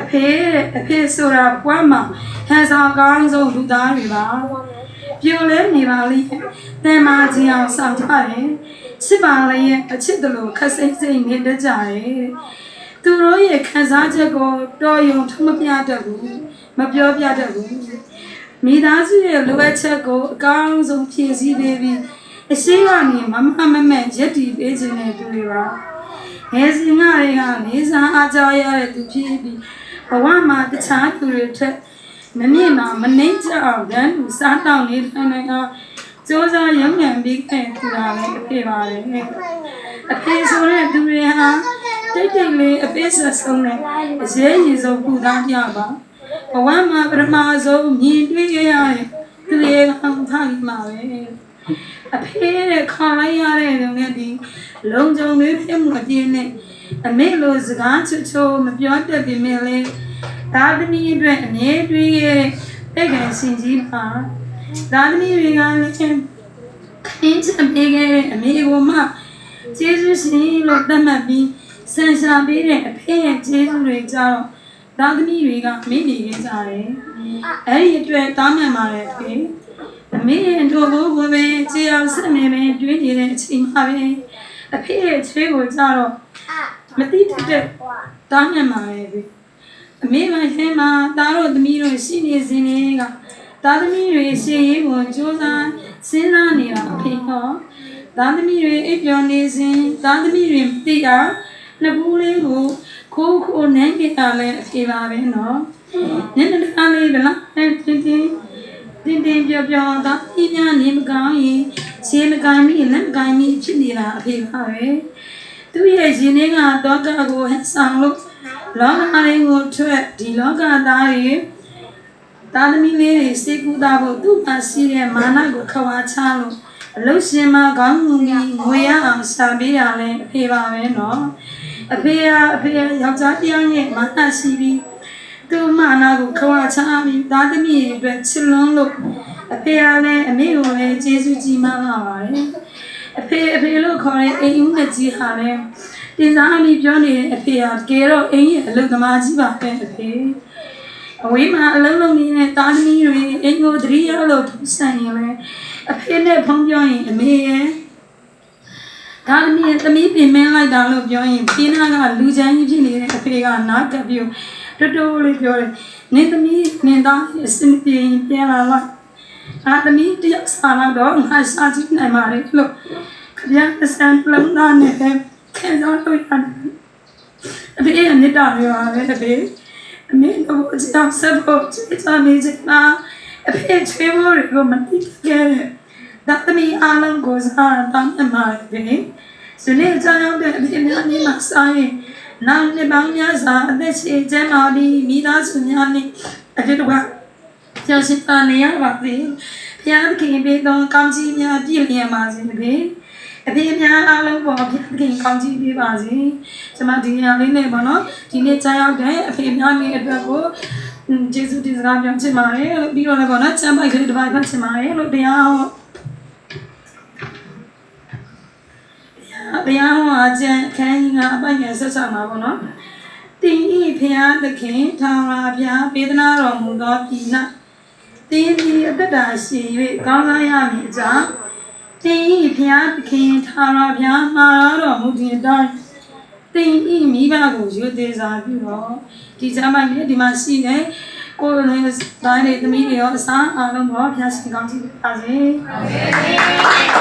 ဖေဆိုတာဘွားမှာဟန်ဆောင်ကောင်းဆုံးလူသားတွေပါပြိုလဲနေပါလိမ့်တဲ့မာကြီးအောင်ဆောင်ကြတယ်ချစ်ပါလေရဲ့အချစ်တလို့ခက်စိမ့်စိမ့်နေတတ်ကြတယ်သူတို့ရဲ့ခံစားချက်ကိုတော်ရုံထမပြတတ်ဘူးမပြောပြတတ်ဘူးမိသားစုရဲ့လိုအပ်ချက်ကိုအကောင်းဆုံးဖြည့်ဆည်းပေးပြီးအရှိကနေမမမဲ့ရက်တည်ပေးခြင်းနဲ့တူတွေပါငယ်စဉ်ကတွေကလေးစားအားကြရတဲ့သူဖြစ်ပြီးဘဝမှာတခြားသူတွေထက်မမြင်တော့မနှိမ့်ကြအောင်တန်းသူစားတောင်းနေတိုင်းတိုင်းအောင်စူးစမ်းရုံညံပြီးခဲ့သူတာလည်းအဖေပါလေအဖေဆိုတဲ့သူတွေဟာတိတ်တိတ်လေးအဖေဆက်ဆုံးနဲ့အရေးကြီးဆုံးပူသားပြပါဘဝမှာပထမဆုံးမြင်တွေ့ရတဲ့သူရဲ့ဟောင်းထားမှာပဲအဖေတဲ့ခေါ်လိုက်ရတဲ့လူငယ်ဒီလုံခြုံလေးဖြစ်မှုအပြင်းနဲ့အမေလိုစကားချွတ်ချိုးမပြောတတ်ပေမဲ့လေသားသမီးအတွက်အမြဲတွေးရဲ့ပိတ်ကန်စင်ကြီးပါသားသမီးတွေကလည်းခင်းချပေးခဲ့တဲ့အမေကိုမှကျေးဇူးရှင်လို့သတ်မှတ်ပြီးဆန်ရှာပေးတဲ့အဖေရဲ့ကျေးဇူးတွေကြောင့်သားသမီးတွေကမေ့နေကြတယ်အဲ့ဒီအတွက်တောင်းပန်ပါတယ်ဖေအမေတို့ကိုပဲကြေးအောင်ဆက်နေပဲတွေးနေတဲ့အချိန်မှာပဲအဖေရဲ့ချွေးကိုကြတော့မတိတဲ့တောင်းပန်ပါတယ်ဖေအမေမဟဲမှာသားတို့သမီးတို့ရှိနေစဉ်တွေကသားသမီးတွေရှေ့ရေးကိုစူးစမ်းစဉ်းစားနေတာအဖေဟောသားသမီးတွေအိပ်ပျော်နေစဉ်သားသမီးတွေသိအောင်နှစ်ဘူးလေးကိုခိုးနိုင်ကြတာလဲအဖေပါပဲနော်နည်းနည်းလေးကလားတင်းပြောသားသမီးများနေမကောင်းရင်ရှေးမကိုင်းမိလက်မကိုင်းမိဖြစ်နေတာအဖေပါပဲသူရဲ့ရှင်နေကတော့ကကိုဆောင်လို့လောကလေးကိုထွက်ဒီလောကသားတွေသားသမီးလေးတွေစိတ်ကူးသားဖို့သူ့မှာရှိတဲ့မာနကိုခွာချလို့အလုရှင်မကောင်းမှုကြီးငွေရအောင်ရှာပေးရလဲအဖေပါပဲနော်အဖေယောက်ျားတရားရဲ့မာနရှိပြီးသူ့မာနကိုခွာချပြီးသားသမီးတွေအတွက်ချစ်လွန်းလို့အဖေကလည်းအမေကိုလည်းကျေးဇူးကြီးမှလာပါတယ်အဖေလို့ခေါ်တဲ့အိမ်ဦးနဲ့ကြီးဟာလည်းတင်စားပြီးပြောနေတဲ့အဖေကတကယ်တော့အိမ်ရဲ့အလုပ်သမားကြီးပါပဲအဖေအဝေးမှာအလုံးလုံးနေတဲ့သားသမီးတွေအိမ်ကိုတတိယလို့ထူဆန်ရင်လည်းအဖေနဲ့ဖုံးပြောရင်အမေရဲ့သားသမီးပင်မလိုက်တာလို့ပြောရင်ပြင်းနာကလူချမ်းကြီးဖြစ်နေတဲ့အဖေကနားကပ်ပြီးတိုးလေးပြောတယ်နေသမီးနေသားအစင်ပြေပြန်လာလားသမီးတယောက်စားတော့ငါစားကြည့်နိုင်ပါလေလို့ခရမ်းစံလုံးသားနဲ့ခံစားလို့ရတယ်အဖေကနေတာပြောရတယ်အဖေအမေတို့အကြောင်းဆက်ဖို့ချစ်နေချင်တာအဖေချွေးဖို့ကိုမတိခဲ့တဲ့ဒါသမီးအားလုံးကိုစားတောင်းမှာပဲစနေကြောင်တဲ့အဖေများနေမှာစားရင်နောက်နှစ်ပေါင်းများစွာအသက်ရှင်ကျန်းမာပြီးမိသားစုများနဲ့အဖေတို့ကကျောင်းရှိပါနေရပါသေးဘုရားသခင်ပေးသောကောင်းချီးများပြည့်လျက်ပါစေပဲအဖေများအားလုံးပေါ်ဘုရားသခင်ကောင်းချီးပေးပါစေကျွန်မဒီညလေးနဲ့ပေါ့နော်ဒီနေ့ကြားရောက်တဲ့အဖေများနေအတွက်ကိုကျေးဇူးတင်စကားပြောချင်ပါတယ်လို့ပြီးတော့လည်းပေါ့နော်ချမ်းပိုက်ကလေးတစ်ပိုက်ဖတ်ချင်ပါတယ်လို့တရားဟောအကျဉ်ခန်းကြီးကအပိုင်ငယ်ဆက်ဆက်မှာပေါ့နော်တင်ဤဘုရားသခင်ထာဝရဘုရားပေးသနာတော်မူသောပြည်၌တင်းဒီအတ္တတာရှိ၍ကောင်းစားရမည်အကြောင်းတင်းဤဘုရားသခင်ထာဝရဘုရားမှာတော်မူခြင်းတိုင်းတင်းဤမိဘကိုယူသေးစွာပြုတော့ဒီစမ်းပိုင်းနဲ့ဒီမှာရှိတဲ့ကိုယ်နဲ့တိုင်းတွေသမီးတွေရောအစားအားလုံးပေါ်ဘုရားရှင်ကောင်းချီးပါစေအာမင်